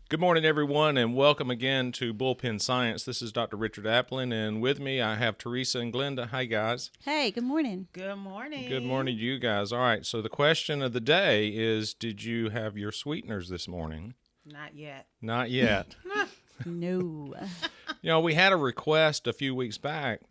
Good morning, everyone, and welcome again to Bullpen Science. This is Dr. Richard Aplin, and with me I have Teresa and Glenda. Hi, guys. Hey, good morning. Good morning. Good morning to you guys. All right, so the question of the day is, did you have your sweeteners this morning? Not yet. Not yet. No. We had a request a few weeks back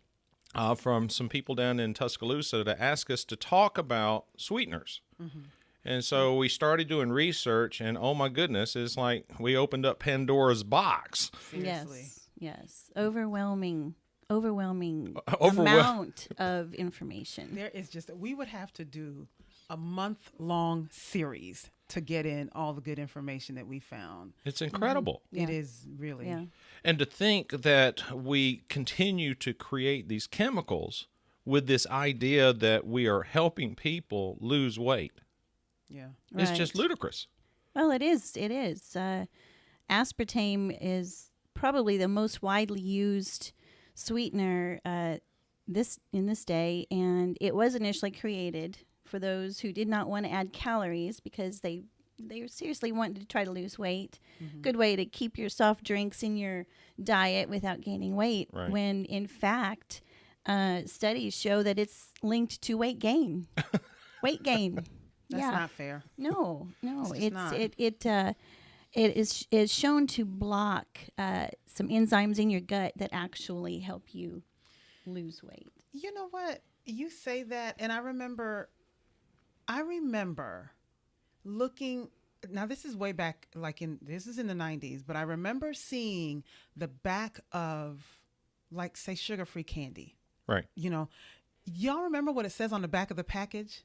from some people down in Tuscaloosa to ask us to talk about sweeteners. Mm-hmm. And so we started doing research, and oh my goodness, it's like we opened up Pandora's box. Seriously. Yes. Overwhelming amount of information. There is we would have to do a month-long series to get in all the good information that we found. It's incredible. Mm-hmm. It is really. Yeah. And to think that we continue to create these chemicals with this idea that we are helping people lose weight. Yeah. It's just ludicrous. Well, it is. It is. Aspartame is probably the most widely used sweetener in this day, and it was initially created for those who did not want to add calories because they seriously wanted to try to lose weight. Mm-hmm. Good way to keep your soft drinks in your diet without gaining weight. Right. When in fact, studies show that it's linked to weight gain. Weight gain. That's not fair. No. It's not. It is shown to block some enzymes in your gut that actually help you lose weight. You know what? You say that, and I remember looking. Now this is way back, this is in the 90s, but I remember seeing the back of, say, sugar-free candy. Right. Y'all remember what it says on the back of the package?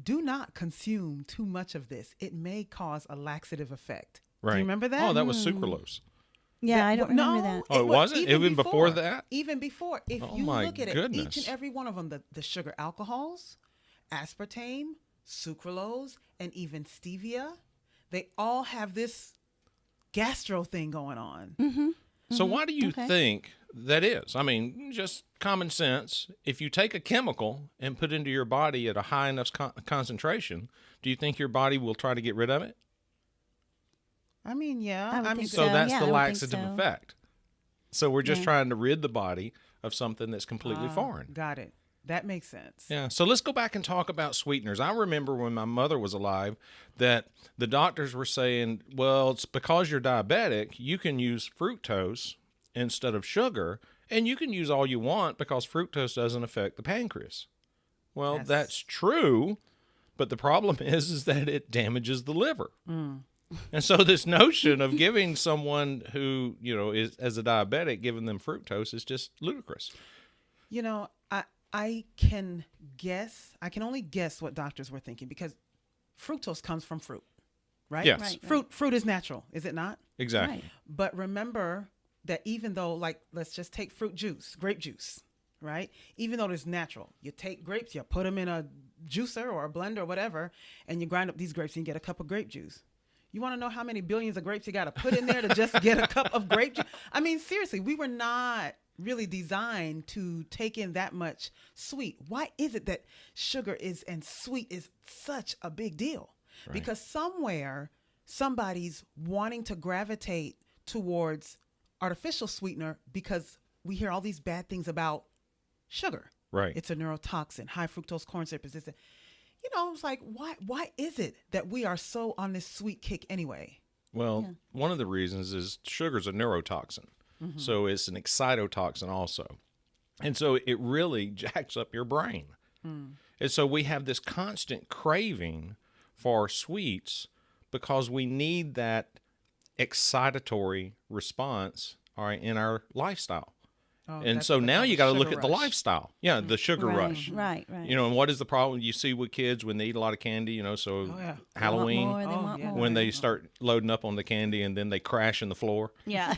Do not consume too much of this. It may cause a laxative effect. Right. Do you remember that? Oh, that was sucralose. Yeah, I don't remember that. Oh, it wasn't? Even before that? Even before. If Oh, you my look at goodness. it, each and every one of them, the sugar alcohols, aspartame, sucralose, and even stevia, they all have this gastro thing going on. Mm-hmm. So why do you think that is? I mean, just common sense. If you take a chemical and put it into your body at a high enough concentration, do you think your body will try to get rid of it? I mean, yeah. I would think So that's Yeah, the I would laxative think so. effect. So we're just trying to rid the body of something that's completely foreign. Got it. That makes sense. Yeah. So let's go back and talk about sweeteners. I remember when my mother was alive that the doctors were saying, well, it's because you're diabetic, you can use fructose instead of sugar, and you can use all you want because fructose doesn't affect the pancreas. Well, Yes. that's true, but the problem is that it damages the liver. And so this notion of giving someone who, is as a diabetic, giving them fructose is just ludicrous. I can only guess what doctors were thinking because fructose comes from fruit, right? Yes. Right. Fruit is natural, is it not? Exactly. Right. But remember that even though, let's just take grape juice, right? Even though it's natural, you take grapes, you put them in a juicer or a blender or whatever, and you grind up these grapes and you get a cup of grape juice. You want to know how many billions of grapes you got to put in there to just get a cup of grape juice? I mean, seriously, we were not really designed to take in that much sweet. Why is it that sugar and sweet is such a big deal? Right. Because somewhere somebody's wanting to gravitate towards artificial sweetener because we hear all these bad things about sugar. Right. It's a neurotoxin. High fructose corn syrup is this. It's like, why is it that we are so on this sweet kick anyway? Well, one of the reasons is sugar's a neurotoxin. Mm-hmm. So it's an excitotoxin also. And so it really jacks up your brain. And so we have this constant craving for sweets because we need that excitatory response, all right, in our lifestyle. Oh, and so now you got to look at the lifestyle. Yeah, the sugar Right, rush. right. And what is the problem you see with kids when they eat a lot of candy, Halloween, They want more. when they start loading up on the candy and then they crash in the floor. Yeah.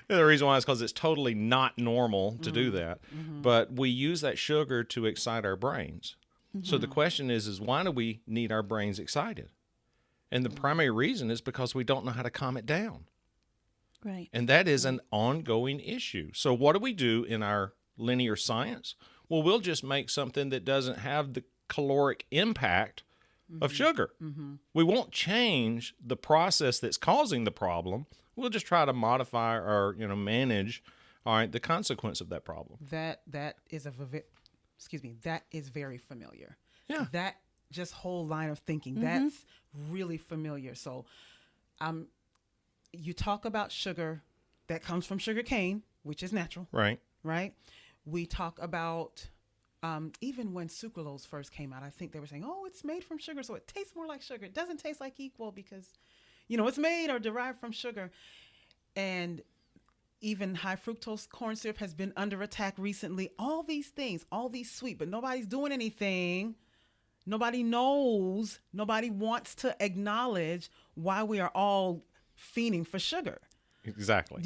The reason why is because it's totally not normal to do that. But we use that sugar to excite our brains. So the question is why do we need our brains excited? And the primary reason is because we don't know how to calm it down. Right. And that is an ongoing issue. So what do we do in our linear science? Well, we'll just make something that doesn't have the caloric impact of sugar. We won't change the process that's causing the problem. We'll just try to modify or, manage, all right, the consequence of that problem. That is that is very familiar. Yeah. That just whole line of thinking, that's really familiar. So, you talk about sugar that comes from sugar cane, which is natural, Right. right? We talk about even when sucralose first came out, I think they were saying, "Oh, it's made from sugar, so it tastes more like sugar. It doesn't taste like equal because, it's made or derived from sugar." And even high fructose corn syrup has been under attack recently. All these things, all these sweet, but nobody's doing anything. Nobody knows. Nobody wants to acknowledge why we are all fiending for sugar. Exactly.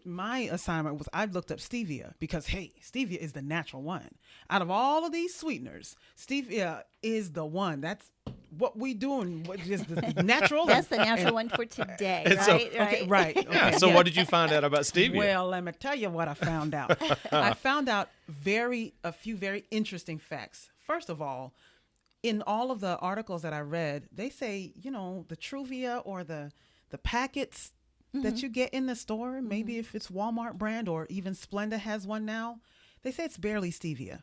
My assignment was I looked up stevia because, hey, stevia is the natural one. Out of all of these sweeteners, stevia is the one. That's what we doing. What is the natural? That's the natural one for today, And right? so- Okay, right. Yeah. Okay, So what did you find out about stevia? Well, let me tell you what I found out. I found out a few very interesting facts. First of all, in all of the articles that I read, they say, the Truvia or the packets that you get in the store, maybe if it's Walmart brand or even Splenda has one now, they say it's barely stevia.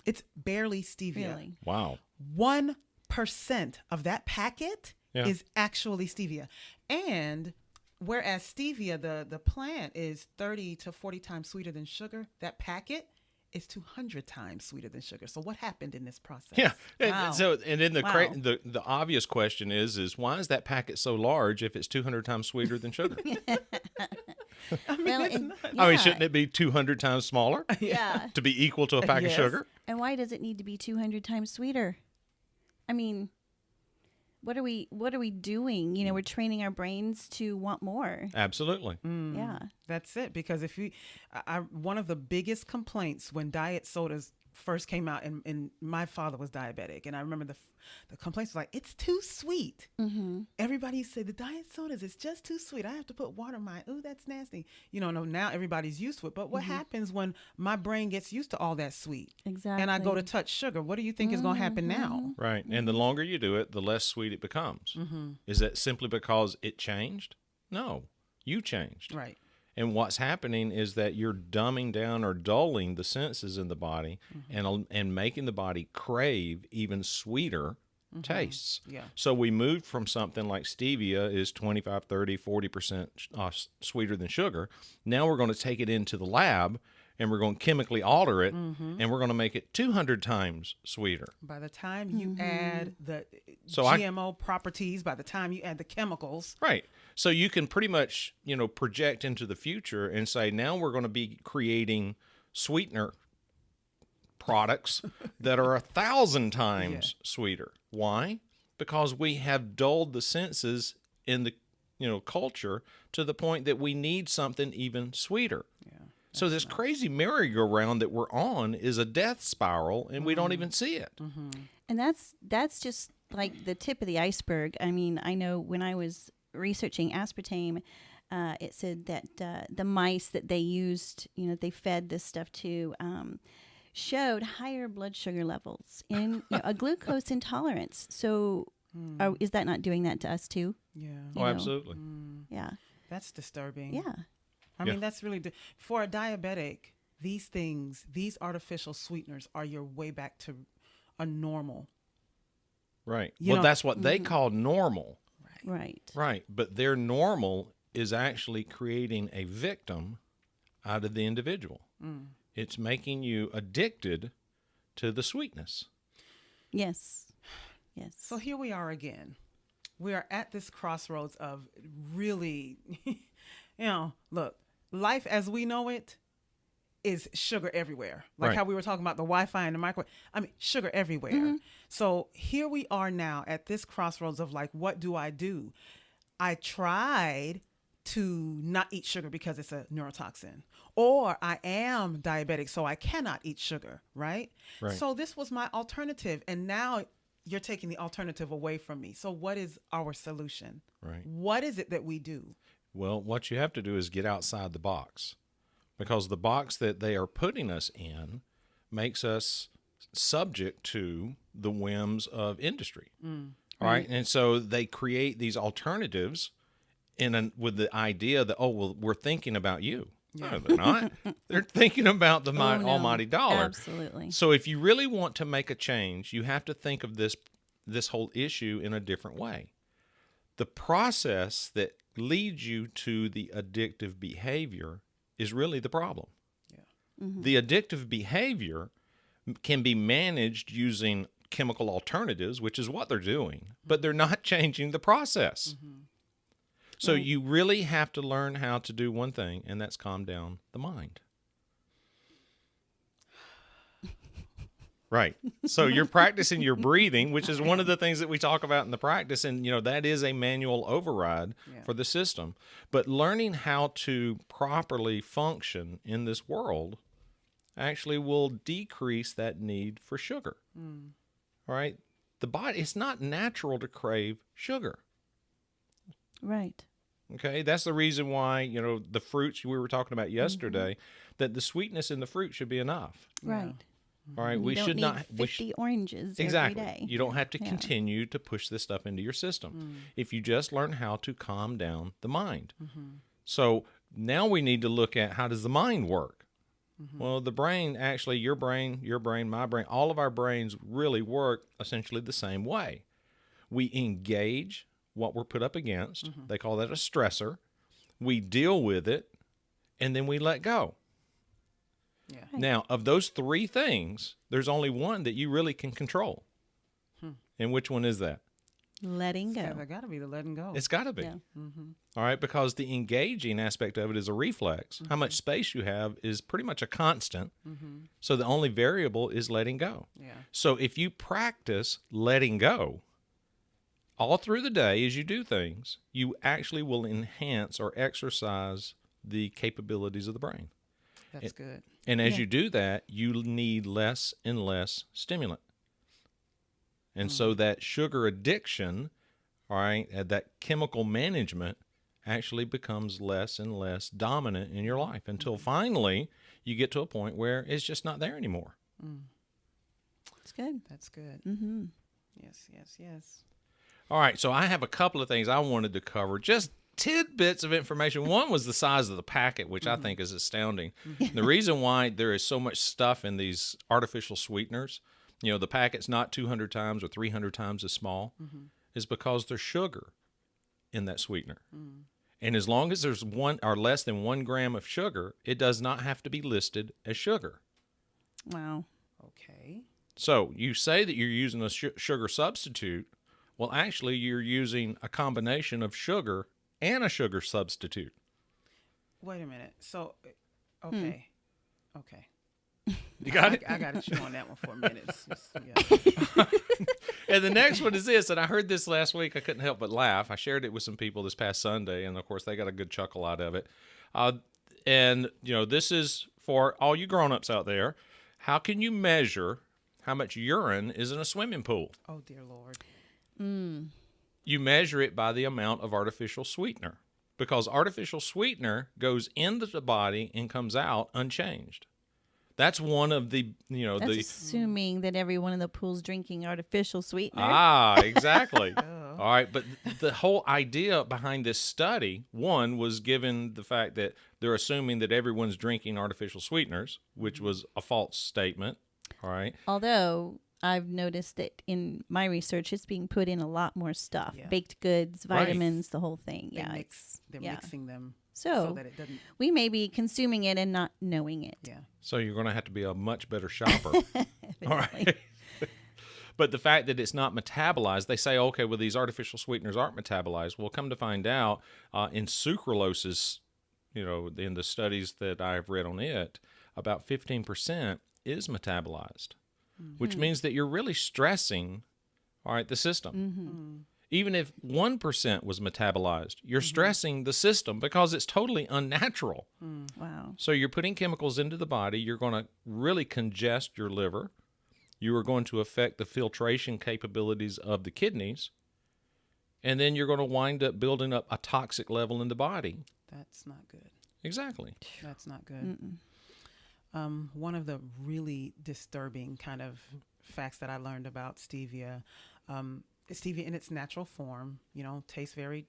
It's barely stevia. Really? Wow. 1% of that packet Yeah. is actually stevia. And whereas stevia, the plant is 30 to 40 times sweeter than sugar, that packet is 200 times sweeter than sugar. So what happened in this process? Yeah. Wow. And then Wow. the obvious question is why is that packet so large if it's 200 times sweeter than sugar? Well, and- I mean, yeah. shouldn't it be 200 times smaller Yeah. to be equal to a pack of Yes. sugar? And why does it need to be 200 times sweeter? I mean, what are we doing? We're training our brains to want more. Absolutely. Yeah. That's it. Because if one of the biggest complaints when diet sodas first came out, and my father was diabetic, and I remember the complaints were like, it's too sweet. Everybody said the diet sodas, it's just too sweet. I have to put water in mine. Ooh, that's nasty. No, now everybody's used to it. But what happens when my brain gets used to all that sweet? Exactly. And I go to touch sugar? What do you think is going to happen now? Right. And the longer you do it, the less sweet it becomes. Is that simply because it changed? No, you changed. Right. And what's happening is that you're dumbing down or dulling the senses in the body and making the body crave even sweeter tastes. Yeah. So we moved from something like stevia is 25, 30, 40% sweeter than sugar. Now we're going to take it into the lab and we're going to chemically alter it and we're going to make it 200 times sweeter. By the time you add the So GMO properties, by the time you add the chemicals, Right. So you can pretty much, project into the future and say, now we're going to be creating sweetener products that are 1,000 times sweeter. Why? Because we have dulled the senses in the, culture to the point that we need something even sweeter. yeah. So this crazy merry-go-round that we're on is a death spiral and we don't even see it. And that's just like the tip of the iceberg. I mean, I know when I was researching aspartame, it said that the mice that they used, they fed this stuff to, showed higher blood sugar levels and a glucose intolerance. So is that not doing that to us too? Yeah. Oh, know. absolutely. Yeah. That's disturbing. Yeah. I Yeah. mean, that's really, for a diabetic, these artificial sweeteners are your way back to a normal. Right. You Well, know- that's what they call normal. Right. Right. But their normal is actually creating a victim out of the individual. It's making you addicted to the sweetness. Yes. Yes. So here we are again. We are at this crossroads of really, look, life as we know it is sugar everywhere. Like Right. how we were talking about the Wi-Fi and the microwave. I mean, sugar everywhere. So here we are now at this crossroads of like, what do? I tried to not eat sugar because it's a neurotoxin, or I am diabetic, so I cannot eat sugar, right? Right. So this was my alternative, and now you're taking the alternative away from me. So what is our solution? Right. What is it that we do? Well, what you have to do is get outside the box, because the box that they are putting us in makes us subject to the whims of industry. All right. And so they create these alternatives with the idea that, oh, well, we're thinking about you. Yeah. No, they're not. They're thinking about the Oh, no. almighty dollar. Absolutely. So if you really want to make a change, you have to think of this whole issue in a different way. The process that leads you to the addictive behavior is really the problem. Yeah. The addictive behavior can be managed using chemical alternatives, which is what they're doing, but they're not changing the process. So you really have to learn how to do one thing, and that's calm down the mind. Right. So you're practicing your breathing, which is one of the things that we talk about in the practice. And, that is a manual override for the system. But learning how to properly function in this world actually will decrease that need for sugar. All right. The body, it's not natural to crave sugar. Right. Okay. That's the reason why, the fruits we were talking about yesterday, that the sweetness in the fruit should be enough. Right. All right, You don't need 50 oranges exactly. every day. You don't have to continue to push this stuff into your system if you just learn how to calm down the mind. So now we need to look at, how does the mind work? Well, the brain, actually, your brain, my brain, all of our brains really work essentially the same way. We engage what we're put up against. They call that a stressor. We deal with it, and then we let go. Yeah. Now, of those three things, there's only one that you really can control. And which one is that? Letting go. It's got to be the letting go. It's got to be. Yeah. All right, because the engaging aspect of it is a reflex. How much space you have is pretty much a constant. So the only variable is letting go. Yeah. So if you practice letting go all through the day as you do things, you actually will enhance or exercise the capabilities of the brain. That's good. And as you do that, you need less and less stimulant. And so that sugar addiction, all right, that chemical management actually becomes less and less dominant in your life until finally you get to a point where it's just not there anymore. It's good. That's good. Yes. All right, so I have a couple of things I wanted to cover, just tidbits of information. One was the size of the packet, which I think is astounding. The reason why there is so much stuff in these artificial sweeteners, the packet's not 200 times or 300 times as small, is because there's sugar in that sweetener. And as long as there's 1 or less than 1 gram of sugar, it does not have to be listed as sugar. Wow. Okay. So you say that you're using a sugar substitute. Well, actually, you're using a combination of sugar and a sugar substitute. Wait a minute. So, okay. You got it? I got to chew on that one for a minute. Yeah. And the next one is this, and I heard this last week. I couldn't help but laugh. I shared it with some people this past Sunday, and of course, they got a good chuckle out of it. And, this is for all you grown-ups out there. How can you measure how much urine is in a swimming pool? Oh, dear Lord. You measure it by the amount of artificial sweetener, because artificial sweetener goes into the body and comes out unchanged. That's one of the, That's assuming that everyone in the pool's drinking artificial sweetener. Exactly. All right. But the whole idea behind this study, one, was given the fact that they're assuming that everyone's drinking artificial sweeteners, which was a false statement. All right. Although I've noticed that in my research, it's being put in a lot more stuff, baked goods, vitamins, the whole thing. They're mixing them so that it doesn't. We may be consuming it and not knowing it. Yeah. So you're going to have to be a much better shopper. All Evidently. right. But the fact that it's not metabolized, they say, okay, well, these artificial sweeteners aren't metabolized. Well, come to find out, in sucralosis, in the studies that I've read on it, about 15% is metabolized, which means that you're really stressing, all right, the system. Even if 1% was metabolized, you're stressing the system because it's totally unnatural. Wow. So you're putting chemicals into the body. You're going to really congest your liver. You are going to affect the filtration capabilities of the kidneys. And then you're going to wind up building up a toxic level in the body. That's not good. Exactly. That's not good. One of the really disturbing kind of facts that I learned about stevia, stevia in its natural form, tastes very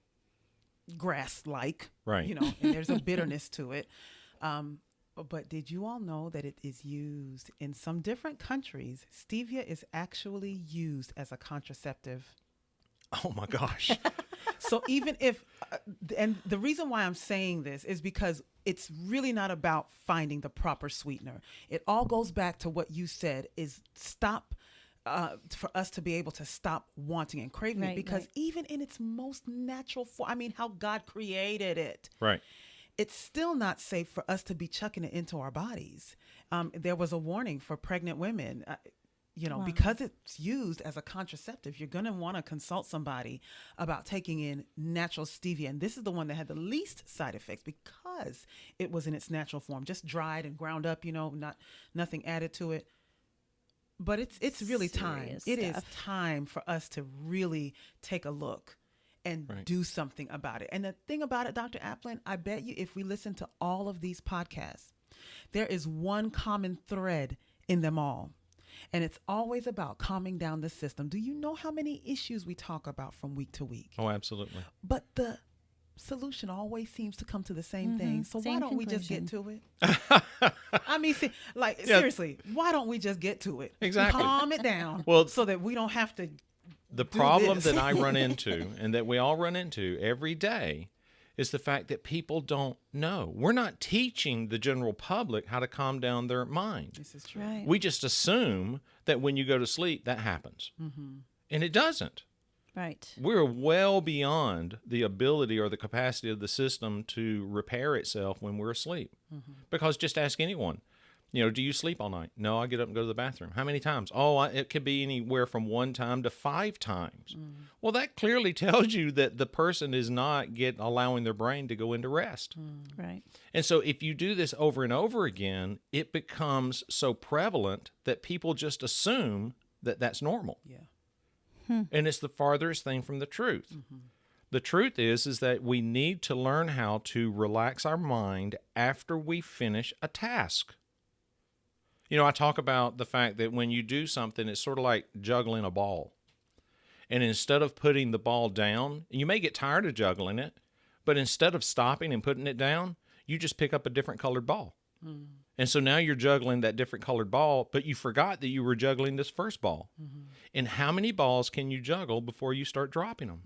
grass-like, Right. And there's a bitterness to it. But did you all know that it is used in some different countries? Stevia is actually used as a contraceptive. Oh my gosh. So even if, and the reason why I'm saying this is because it's really not about finding the proper sweetener. It all goes back to what you said is stop, for us to be able to stop wanting and craving it. Because even in its most natural form, how God created it. Right. It's still not safe for us to be chucking it into our bodies. There was a warning for pregnant women. Wow. Because it's used as a contraceptive, you're going to want to consult somebody about taking in natural stevia. And this is the one that had the least side effects because it was in its natural form, just dried and ground up, nothing added to it. But it's really time. It is time for us to really take a look and do something about it. And the thing about it, Dr. Aplin, I bet you if we listen to all of these podcasts, there is one common thread in them all. And it's always about calming down the system. Do you know how many issues we talk about from week to week? Oh, absolutely. But the solution always seems to come to the same thing. So why don't we just get to it? Seriously, why don't we just get to it? Exactly. Calm it down so that we don't have to. The problem that I run into and that we all run into every day is the fact that people don't know. We're not teaching the general public how to calm down their mind. This is true. Right. We just assume that when you go to sleep, that happens. And it doesn't. Right. We're well beyond the ability or the capacity of the system to repair itself when we're asleep. Because just ask anyone, do you sleep all night? No, I get up and go to the bathroom. How many times? Oh, it could be anywhere from 1 time to 5 times. Well, that clearly tells you that the person is not allowing their brain to go into rest. Right. And so if you do this over and over again, it becomes so prevalent that people just assume that that's normal. Yeah. And it's the farthest thing from the truth. The truth is that we need to learn how to relax our mind after we finish a task. I talk about the fact that when you do something, it's sort of like juggling a ball. And instead of putting the ball down, you may get tired of juggling it, but instead of stopping and putting it down, you just pick up a different colored ball. And so now you're juggling that different colored ball, but you forgot that you were juggling this first ball. And how many balls can you juggle before you start dropping them?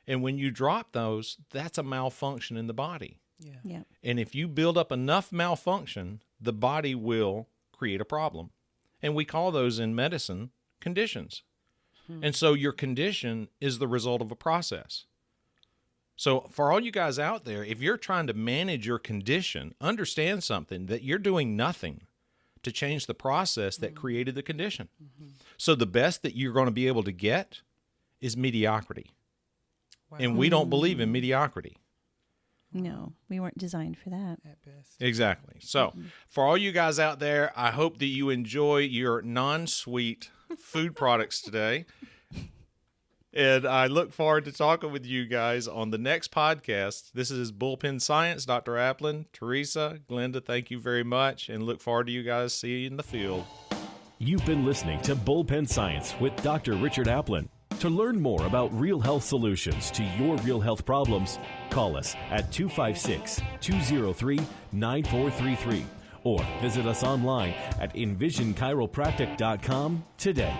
And when you drop those, that's a malfunction in the body. Yeah. And if you build up enough malfunction, the body will create a problem. And we call those in medicine conditions. And so your condition is the result of a process. So for all you guys out there, if you're trying to manage your condition, understand something, that you're doing nothing to change the process that created the condition. So the best that you're going to be able to get is mediocrity. Wow. And we don't believe in mediocrity. No, we weren't designed for that. At best. Exactly. So for all you guys out there, I hope that you enjoy your non-sweet food products today. And I look forward to talking with you guys on the next podcast. This is Bullpen Science. Dr. Aplin, Teresa, Glenda, thank you very much, and look forward to you guys seeing you in the field. You've been listening to Bullpen Science with Dr. Richard Aplin. To learn more about real health solutions to your real health problems, call us at 256-203-9433 or visit us online at envisionchiropractic.com today.